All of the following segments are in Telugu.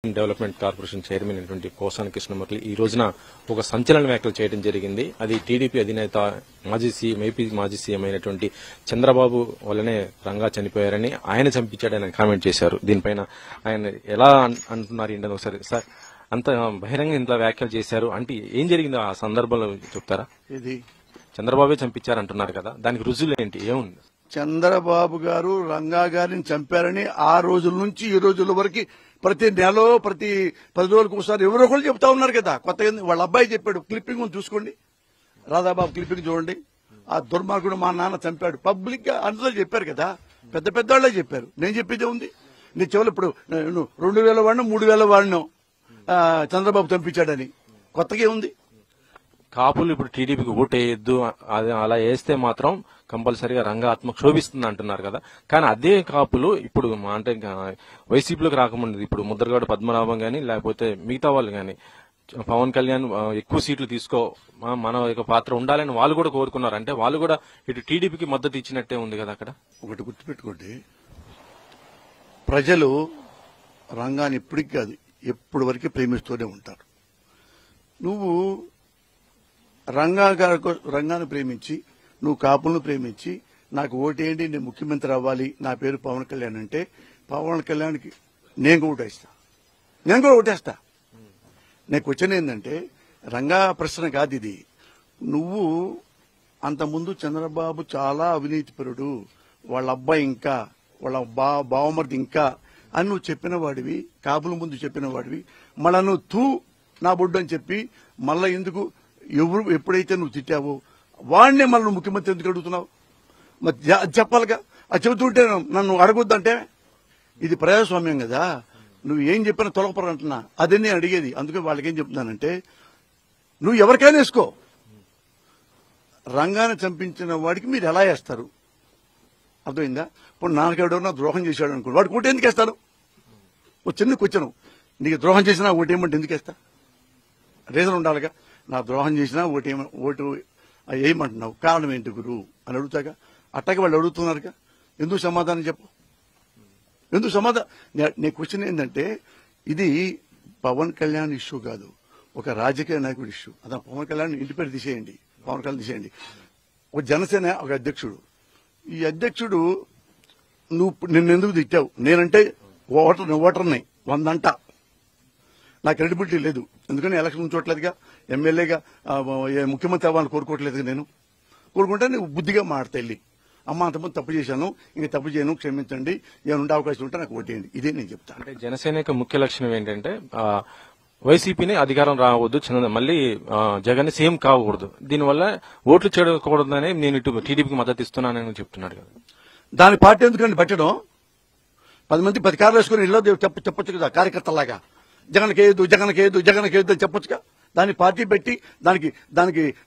డెవలప్మెంట్ కార్పొరేషన్ చైర్మన్ అయినటువంటి పోసాని కృష్ణమురళి ఈ రోజున ఒక సంచలన వ్యాఖ్యలు చేయడం జరిగింది. అది టీడీపీ అధినేత ఏపీ మాజీ సీఎం అయినటువంటి చంద్రబాబు వల్లనే రంగా చనిపోయారని, ఆయన చంపించాడని కామెంట్ చేశారు. దీనిపైన ఆయన ఎలా అంటున్నారు ఏంటని ఒకసారి సార్, అంత బహిరంగ ఇంత వ్యాఖ్యలు చేశారు అంటే ఏం జరిగిందో ఆ సందర్భంలో చెప్తారా? ఇది చంద్రబాబే చంపించారంటున్నారు కదా, దానికి రుజువులు ఏంటి, ఏముంది? చంద్రబాబు గారు రంగా గారిని చంపారని ఆ రోజుల నుంచి ఈ రోజుల వరకు ప్రతి నెల ప్రతి 10 రోజులకు ఒకసారి ఎవరో ఒకరు చెప్తా ఉన్నారు కదా. కొత్తగా వాళ్ళ అబ్బాయి చెప్పాడు, క్లిప్పింగ్ చూసుకోండి, రాధాబాబు క్లిప్పింగ్ చూడండి. ఆ దుర్మార్గుడు మా నాన్న చంపాడు పబ్లిక్ గా అందరూ చెప్పారు కదా, పెద్ద పెద్ద వాళ్లే చెప్పారు. నేను చెప్పేదే ఉంది. నీ చెవులు ఇప్పుడు 2000 వాడినో 3000 వాడినో చంద్రబాబు చంపించాడని కొత్తగా ఉంది. కాపులు ఇప్పుడు టీడీపీకి ఓటు వేయొద్దు, అలా వేస్తే మాత్రం కంపల్సరీగా రంగా ఆత్మ క్షోభిస్తుంది అంటున్నారు కదా. కానీ అదే కాపులు ఇప్పుడు అంటే వైసీపీలోకి రాకముందు ఇప్పుడు ముద్రగడ పద్మనాభం గాని లేకపోతే మిగతా వాళ్ళు గాని పవన్ కళ్యాణ్ ఎక్కువ సీట్లు తీసుకో, మన యొక్క పాత్ర ఉండాలని వాళ్ళు కూడా కోరుకున్నారు. అంటే వాళ్ళు కూడా ఇటు టీడీపీకి మద్దతు ఇచ్చినట్టే ఉంది కదా. అక్కడ ఒకటి గుర్తుపెట్టుకోండి, ప్రజలు రంగాన్ని ఇప్పటికి కాదు ఎప్పటి వరకు ప్రేమిస్తూనే ఉంటారు. నువ్వు రంగాన్ని ప్రేమించి, నువ్వు కాపులను ప్రేమించి నాకు ఓటేయండి, నేను ముఖ్యమంత్రి అవ్వాలి, నా పేరు పవన్ కళ్యాణ్ అంటే పవన్ కళ్యాణ్కి నేను కూడా ఓటేస్తా. నేను క్వశ్చన్ ఏంటంటే రంగా ప్రశ్న కాదు ఇది. నువ్వు అంతకుముందు చంద్రబాబు చాలా అవినీతిపరుడు, వాళ్ళ అబ్బాయి ఇంకా వాళ్ళ బావమరిది ఇంకా అని నువ్వు చెప్పిన వాడివి, కాపుల ముందు చెప్పిన వాడివి. మళ్ళా నువ్వు నా బొడ్డు అని చెప్పి మళ్ళా ఎందుకు ఎప్పుడైతే నువ్వు తిట్టావో వాడినే మళ్ళీ నువ్వు ముఖ్యమంత్రి ఎందుకు అడుగుతున్నావు? మరి చెప్పాలిగా. అది చెబుతుంటే నన్ను అడగొద్దంటే ఇది ప్రజాస్వామ్యం కదా. నువ్వు ఏం చెప్పినా తొలగపరంటున్నా, అదే నేను అడిగేది. అందుకే వాళ్ళకేం చెప్తున్నానంటే నువ్వు ఎవరికైనా వేసుకో, రంగాన్ని చంపించిన వాడికి మీరు ఎలా వేస్తారు? అర్థమైందా? ఇప్పుడు నాన్నకెవడన్నా ద్రోహం చేశాడు అనుకో, వాడికి ఓటు ఎందుకు వేస్తాను? ఓ చిన్న క్వశ్చన్, నీకు ద్రోహం చేసినా ఓటు ఏమంటే ఎందుకు వేస్తా? రీజన్ ఉండాలిగా. నా ద్రోహం చేసినా ఓటు ఏమంటున్నావు, కారణం ఏంటి గురు అని అడుగుతాగా. అట్టగా వాళ్ళు అడుగుతున్నారుగా, ఎందుకు సమాధానం చెప్పు? ఎందుకు సమాధానం? నీ క్వశ్చన్ ఏంటంటే ఇది పవన్ కళ్యాణ్ ఇష్యూ కాదు, ఒక రాజకీయ నాయకుడి ఇష్యూ. అదే పవన్ కళ్యాణ్ ఇంటి పేరు తీసేయండి, పవన్ కళ్యాణ్ తీసేయండి. ఒక జనసేన ఒక అధ్యక్షుడు, ఈ అధ్యక్షుడు నిన్ను ఎందుకు తిట్టావు? నేనంటే ఓటర్ని 100 అంట, నా క్రెడిబిలిటీ లేదు. ఎందుకని ఎలక్షన్ ఉంచోట్లేదుగా, ఎమ్మెల్యేగా ముఖ్యమంత్రి అవ్వాలని కోరుకోవట్లేదుగా. నేను కోరుకుంటే నువ్వు బుద్ధిగా మాట్లాడతా వెళ్ళి, అమ్మ అంతమంది తప్పు చేశాను, ఇంకా తప్పు చేయను, క్షమించండి, ఏమైనా అవకాశం ఉంటే నాకు ఓటేయండి. ఇదే నేను చెప్తాను. అంటే జనసేన యొక్క ముఖ్య లక్షణం ఏంటంటే వైసీపీని అధికారం రావద్దు, మళ్ళీ జగన్ సీఎం కాకూడదు, దీనివల్ల ఓట్లు చేయకూడదని నేను ఇటు టీడీపీకి మద్దతు ఇస్తున్నానని చెప్తున్నాడు కదా. దాని పార్టీ ఎందుకండి పెట్టడం? 10 మంది 10 కార్లు వేసుకుని ఇళ్ళో చెప్పొచ్చు కదా, కార్యకర్తలాగా జగన్కేయద్దు అని చెప్పొచ్చుగా. దాని పార్టీ పెట్టి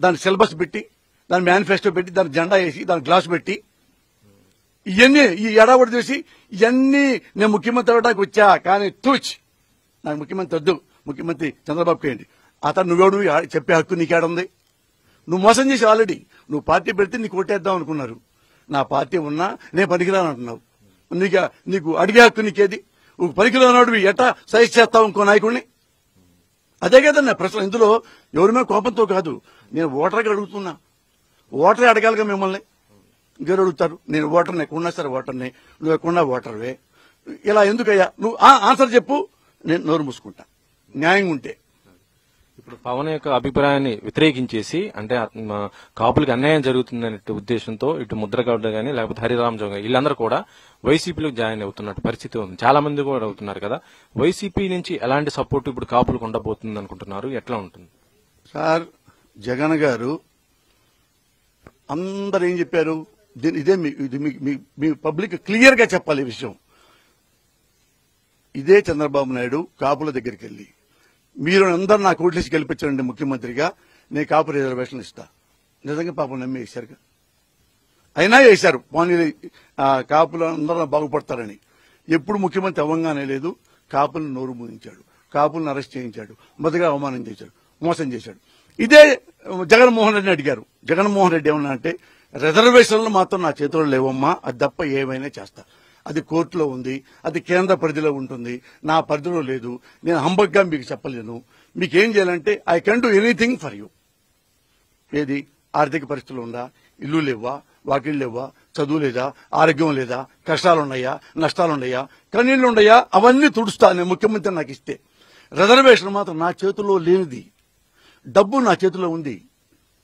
దాని సిలబస్ పెట్టి దాని మేనిఫెస్టో పెట్టి దాని జెండా వేసి దాని గ్లాస్ పెట్టి ఇవన్నీ ఈ ఎడావడి చేసి ఇవన్నీ నేను ముఖ్యమంత్రి అవడానికి వచ్చా, కానీ నాకు ముఖ్యమంత్రి వద్దు, ముఖ్యమంత్రి చంద్రబాబుకి ఏంటి అతను నువ్వెవడు చెప్పే హక్కు నీకేడుంది? నువ్వు మోసం చేసి ఆల్రెడీ నువ్వు పార్టీ పెడితే నీకు ఓటేద్దాం అనుకున్నారు. నా పార్టీ ఉన్నా నేను పనికిరాను అంటున్నావు. నీకు అడిగే హక్కు నీకేది? నువ్వు పనికిరానోడివి ఎట్టా సైజ్ చేస్తావు ఇంకో నాయకుడిని? అదే కదా నా ప్రశ్న. ఇందులో ఎవరి మీద కోపంతో కాదు, నేను ఓటర్గా అడుగుతున్నా. ఓటరే అడగాలిగా మిమ్మల్ని, ఇంకెవరు అడుగుతారు? నేను ఓటర్ని, ఎక్కడున్నా సరే ఓటర్ని, నువ్వు ఎక్కడున్నా ఓటర్వే. ఇలా ఎందుకయ్యా? నువ్వు ఆన్సర్ చెప్పు, నేను నోరు మూసుకుంటా న్యాయంగా ఉంటే. ఇప్పుడు పవన్ యొక్క అభిప్రాయాన్ని వ్యతిరేకించేసి అంటే కాపులకు అన్యాయం జరుగుతుందనే ఉద్దేశంతో ఇటు ముద్రగడ్డ గానీ లేకపోతే హరిరామ్ జోగ వీళ్ళందరూ కూడా వైసీపీలో జాయిన్ అవుతున్నట్టు పరిస్థితి ఉంది. చాలా మంది కూడా అవుతున్నారు కదా. వైసీపీ నుంచి ఎలాంటి సపోర్ట్ ఇప్పుడు కాపులకు ఉండబోతుంది అనుకుంటున్నారు? ఎట్లా ఉంటుంది సార్? జగన్ గారు అందరు ఏం చెప్పారు? ఇదే మీ పబ్లిక్ క్లియర్ గా చెప్పాలి ఈ విషయం. ఇదే చంద్రబాబు నాయుడు కాపుల దగ్గరికి వెళ్లి, మీరు అందరు నాకు ఓట్లేసి గెలిపించండి ముఖ్యమంత్రిగా, నేను కాపు రిజర్వేషన్ ఇస్తా. నిజంగా పాపం నమ్మి వేశారుగా, అయినా వేశారు. పోనీ కాపులు అందరూ బాగుపడతారని. ఎప్పుడు ముఖ్యమంత్రి అవ్వంగానే లేదు, కాపులను నోరు మూయించాడు, కాపులను అరెస్ట్ చేయించాడు, మొదటిగా అవమానం చేశాడు, మోసం చేశాడు. ఇదే జగన్మోహన్ రెడ్డిని అడిగారు. జగన్మోహన్ రెడ్డి ఏమన్నా అంటే రిజర్వేషన్లు మాత్రం నా చేతుల్లో లేవమ్మా, అది తప్ప ఏమైనా చేస్తా. అది కోర్టులో ఉంది, అది కేంద్ర పరిధిలో ఉంటుంది, నా పరిధిలో లేదు. నేను హంబగ్గా మీకు చెప్పలేను. మీకేం చేయాలంటే I can do anything for you. ఏది ఆర్థిక పరిస్థితులు ఉందా, ఇల్లు లేవా, వాకిళ్ళు లేవా, చదువు లేదా, ఆరోగ్యం లేదా, కష్టాలున్నాయా, నష్టాలున్నాయా, కన్నీళ్లు ఉన్నాయా, అవన్నీ తుడుస్తా నేను ముఖ్యమంత్రి నాకు ఇస్తే. రిజర్వేషన్ మాత్రం నా చేతుల్లో లేనిది, డబ్బు నా చేతిలో ఉంది.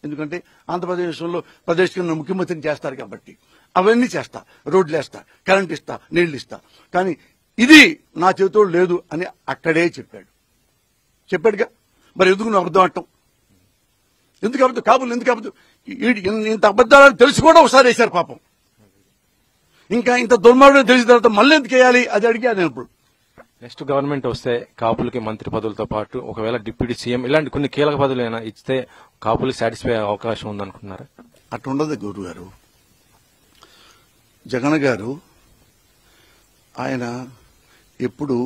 ఎందుకంటే ఆంధ్రప్రదేశ్లో ప్రదేశ్కి ముఖ్యమంత్రిని చేస్తారు కాబట్టి అవన్నీ చేస్తా, రోడ్లు వేస్తా, కరెంట్ ఇస్తా, నీళ్లు ఇస్తా. కానీ ఇది నా చేతిలో లేదు అని అక్కడే చెప్పాడుగా. మరి ఎందుకు నువ్వు అబద్ధం అంటాం? ఎందుకు అబద్ధం? కాబోలు ఎందుకు అబద్ధం? ఇంత అబద్ధాలని తెలిసి కూడా ఒకసారి వేశారు పాపం. ఇంకా ఇంత దుర్మార్గం తెలిసిన తర్వాత మళ్ళీ ఎందుకు వేయాలి అది అడిగా నేను. ఇప్పుడు నెక్స్ట్ గవర్నమెంట్ వస్తే కాపులకి మంత్రి పదవులతో పాటు ఒకవేళ డిప్యూటీ సీఎం ఇలాంటి కొన్ని కీలక పదవులు అయినా ఇస్తే కాపులు సాటిస్ఫై అయ్యే అవకాశం ఉందనుకుంటున్నారా? అట్లా ఉండదు గురువు గారు. జగన్ గారు ఆయన ఎప్పుడు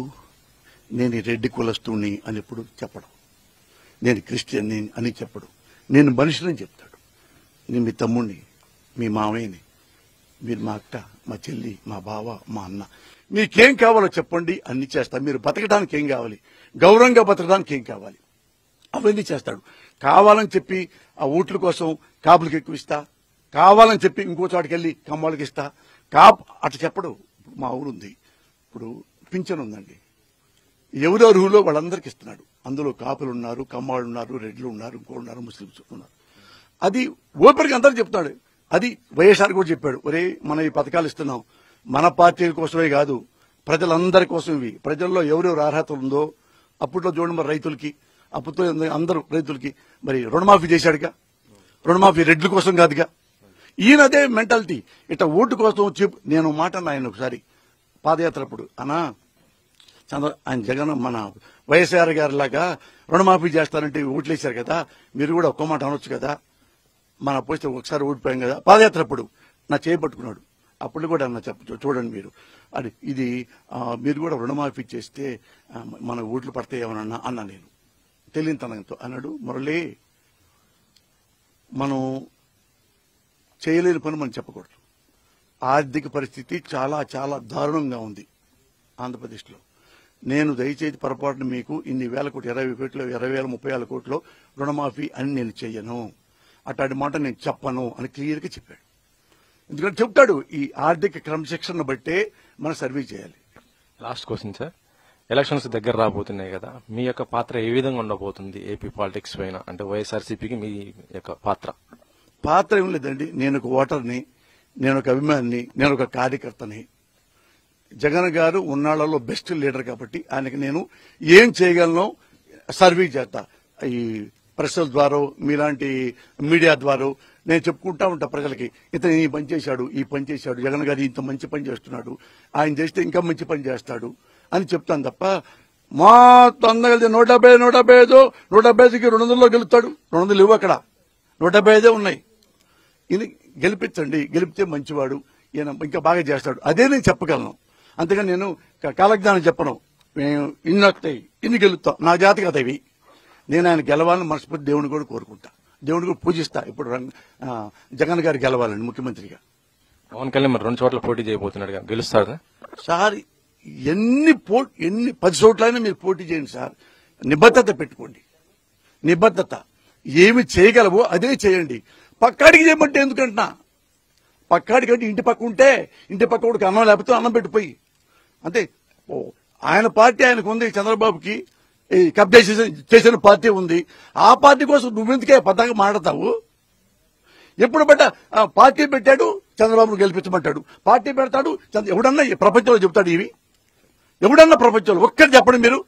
నేను రెడ్డి కులస్తుని అని ఎప్పుడు చెప్పడు, నేను క్రిస్టియన్ అని చెప్పడు, నేను మనిషిని చెప్తాడు. నేను మీ తమ్ముడిని, మీ మామయ్యని, మీరు మా అక్క, మా చెల్లి, మా బావ, మా అన్న, మీకేం కావాలో చెప్పండి అన్ని చేస్తా. మీరు బతకడానికి ఏం కావాలి, గౌరవంగా బతకడానికి ఏం కావాలి, అవన్నీ చేస్తాడు. కావాలని చెప్పి ఆ ఓట్ల కోసం కాపులకు ఎక్కువ ఇస్తా, కావాలని చెప్పి ఇంకో చోటుకి వెళ్ళి కమ్మాళ్ళకి ఇస్తా, అట్లా చెప్పడు. మా ఊరుంది, ఇప్పుడు పింఛన్ ఉందండి, ఎవరు అర్హులో వాళ్ళందరికీ ఇస్తున్నాడు. అందులో కాపులు ఉన్నారు, కమ్మాళ్ళు ఉన్నారు, రెడ్లు ఉన్నారు, ఇంకో ఉన్నారు, ముస్లింస్ ఉన్నారు. అది ఓపెన్గా అందరికి చెప్తున్నాడు. అది వైఎస్ఆర్ కూడా చెప్పాడు, ఒరే మనం ఈ పథకాలు ఇస్తున్నాం మన పార్టీల కోసమే కాదు, ప్రజలందరి కోసం. ఇవి ప్రజల్లో ఎవరెవరు అర్హత ఉందో. అప్పట్లో చూడండి మరి రైతులకి, అప్పట్లో అందరూ రైతులకి మరి రుణమాఫీ చేశాడుగా. రుణమాఫీ రెడ్ల కోసం కాదుగా. ఈయన అదే మెంటాలిటీ. ఇట్లా ఓటు కోసం నేను మాట అన్నా ఆయన ఒకసారి పాదయాత్ర అప్పుడు, అన్నా ఆయన జగన్ మన వైఎస్ఆర్ గారి లాగా రుణమాఫీ చేస్తారంటే ఓట్లేశారు కదా, మీరు కూడా ఒక్క మాట అనొచ్చు కదా, మన పోస్తే ఒకసారి ఓడిపోయాం కదా. పాదయాత్ర అప్పుడు నా చేపట్టుకున్నాడు. అప్పుడు కూడా అన్న చూడండి మీరు అది ఇది మీరు కూడా రుణమాఫీ చేస్తే మన ఓట్లు పడతాయేమన్నా అన్నా. నేను తెలియనితనంతో అన్నాడు, మురళి మనం చేయలేని పని మనం చెప్పకూడదు. ఆర్థిక పరిస్థితి చాలా చాలా దారుణంగా ఉంది ఆంధ్రప్రదేశ్లో. నేను దయచేసి పొరపాటున మీకు ఇన్ని వేల కోట్లు, 20 కోట్లు, 20,000, 30,000 కోట్లు రుణమాఫీ అని నేను చెయ్యను, అట్లాంటి మాట నేను చెప్పను అని క్లియర్గా చెప్పాడు. ఎందుకంటే చెప్తాడు, ఈ ఆర్థిక క్రమశిక్షణ బట్టే మనం సర్వీస్ చేయాలి. లాస్ట్ క్వశ్చన్ సార్, ఎలక్షన్స్ దగ్గర రాబోతున్నాయి కదా, మీ యొక్క పాత్ర ఏ విధంగా ఉండబోతుంది ఏపీ పాలిటిక్స్ పైన? అంటే వైఎస్ఆర్సీపీకి మీ యొక్క పాత్ర ఏం లేదండి. నేను ఒక ఓటర్ని, నేను ఒక అభిమానిని, నేను ఒక కార్యకర్తని. జగన్ గారు ఉన్నాళ్లలో బెస్ట్ లీడర్ కాబట్టి ఆయనకి నేను ఏం చేయగలను సర్వీస్ చేస్తా. ఈ ప్రెస్ ద్వారా, మీలాంటి మీడియా ద్వారా నేను చెప్పుకుంటా ఉంటా ప్రజలకి, ఇతను ఈ పని చేశాడు, ఈ పని చేశాడు, జగన్ గారు ఇంత మంచి పని చేస్తున్నాడు, ఆయన చేస్తే ఇంకా మంచి పని చేస్తాడు అని చెప్తాను తప్ప మా తొందరగా 175 175కి 200లో గెలుస్తాడు. 200 లేవు అక్కడ, 175 ఉన్నాయి. ఇది గెలిపించండి, గెలిపితే మంచివాడు, ఈయన ఇంకా బాగా చేస్తాడు, అదే నేను చెప్పగలను. అంతేగాని నేను కాలజ్ఞానం చెప్పను. మేము ఇన్ని వస్తాయి, ఇన్ని గెలుస్తాం, నా జాతి కదా ఇవి. నేను ఆయన గెలవాలని మనస్ఫూర్తి దేవుని కూడా కోరుకుంటా, దేవుని కూడా పూజిస్తా. ఇప్పుడు జగన్ గారు గెలవాలని ముఖ్యమంత్రిగా. పవన్ కళ్యాణ్ మరి 2 చోట్ల పోటీ చేయబోతున్నాడు, గెలుస్తారా సార్? ఎన్ని 10 చోట్లైనా మీరు పోటీ చేయండి సార్. నిబద్ధత పెట్టుకోండి, నిబద్ధత. ఏమి చేయగలవో అదే చేయండి. పక్కాడికి చేయమంటే ఎందుకంటున్నా, పక్కాడికి అంటే ఇంటి పక్క ఉంటే ఇంటి పక్క కూడా అన్నం లేకపోతే అన్నం పెట్టిపోయి అంతే. ఆయన పార్టీ ఆయనకు ఉంది, చంద్రబాబుకి కబ్జా చేసిన పార్టీ ఉంది. ఆ పార్టీ కోసం నువ్వెందుకే పద్ధతిగా మాట్లాడతావు? ఎప్పుడు పార్టీ పెట్టాడు, చంద్రబాబును గెలిపించమంటాడు, పార్టీ పెడతాడు. ఎవడన్నా ప్రపంచంలో చెబుతాడు ఇవి? ఎవడన్నా ప్రపంచంలో ఒక్కటి చెప్పండి మీరు.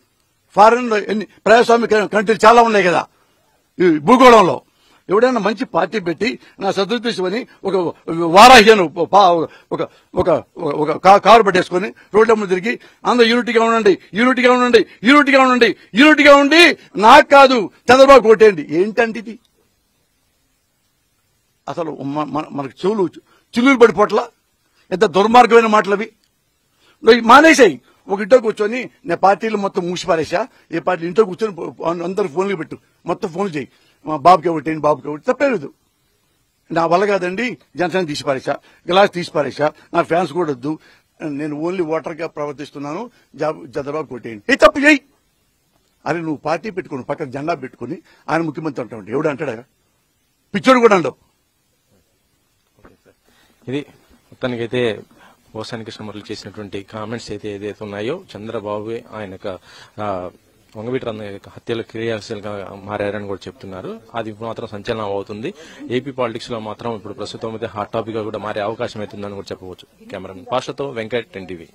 ఫారెన్ లో ఎన్ని ప్రజాస్వామ్య కంట్రీలు చాలా ఉన్నాయి కదా ఈ భూగోళంలో. ఎవడైనా మంచి పార్టీ పెట్టి నా సదుద్దేశమని ఒక వారాహ్యను ఒక కారు పెట్టేసుకుని రోడ్ల ముందు తిరిగి అందరూ యూనిటీగా ఉండండి, యూనిటీగా ఉండండి, యూనిటీగా ఉండండి, యూనిటీగా ఉండి నాకు కాదు చంద్రబాబు కొట్టేయండి. ఏంటంటే ఇది అసలు మనకు చిల్లులు పడిపోట్ల ఎంత దుర్మార్గమైన మాటలు అవి. మానేసాయి. ఒక ఇంట్లో కూర్చొని నేను పార్టీలు మొత్తం మూసిపారేసా, ఏ పార్టీ ఇంట్లో కూర్చొని అందరు ఫోన్లు పెట్టు, మొత్తం ఫోన్లు చేయి, మా బాబుకి ఒకటి, బాబుకి ఒకటి. తప్పేలేదు. నా వల్ల కాదండి, జనసేన తీసిపారేసా, గ్లాస్ తీసిపారేసా, నా ఫ్యాన్స్ కూడా వద్దు. నేను ఓన్లీ ఓటర్ గా ప్రవర్తిస్తున్నాను, చంద్రబాబు కొట్టేయండి. ఏ తప్పు చేయి. అరే నువ్వు పార్టీ పెట్టుకుని పక్కన జెండా పెట్టుకుని ఆయన ముఖ్యమంత్రి అంటావు, ఎవడు అంటాడా? పిచ్చోడు కూడా అండవు. ఇది మొత్తానికైతే పోసాని కృష్ణమురళి చేసినటువంటి కామెంట్స్ ఏదైతే ఉన్నాయో, చంద్రబాబు ఆయన వంగవీటి రంగ హత్యలో క్రియాశీలంగా మారారని కూడా చెప్తున్నారు. అది మాత్రం సంచలనం అవుతుంది. ఏపీ పాలిటిక్స్ లో మాత్రం ఇప్పుడు ప్రస్తుతం అయితే హాట్ టాపిక్ గా కూడా మారే అవకాశం అవుతుందని కూడా చెప్పవచ్చు. కెమెరామెన్ పాషతో వెంకట్, 10 TV.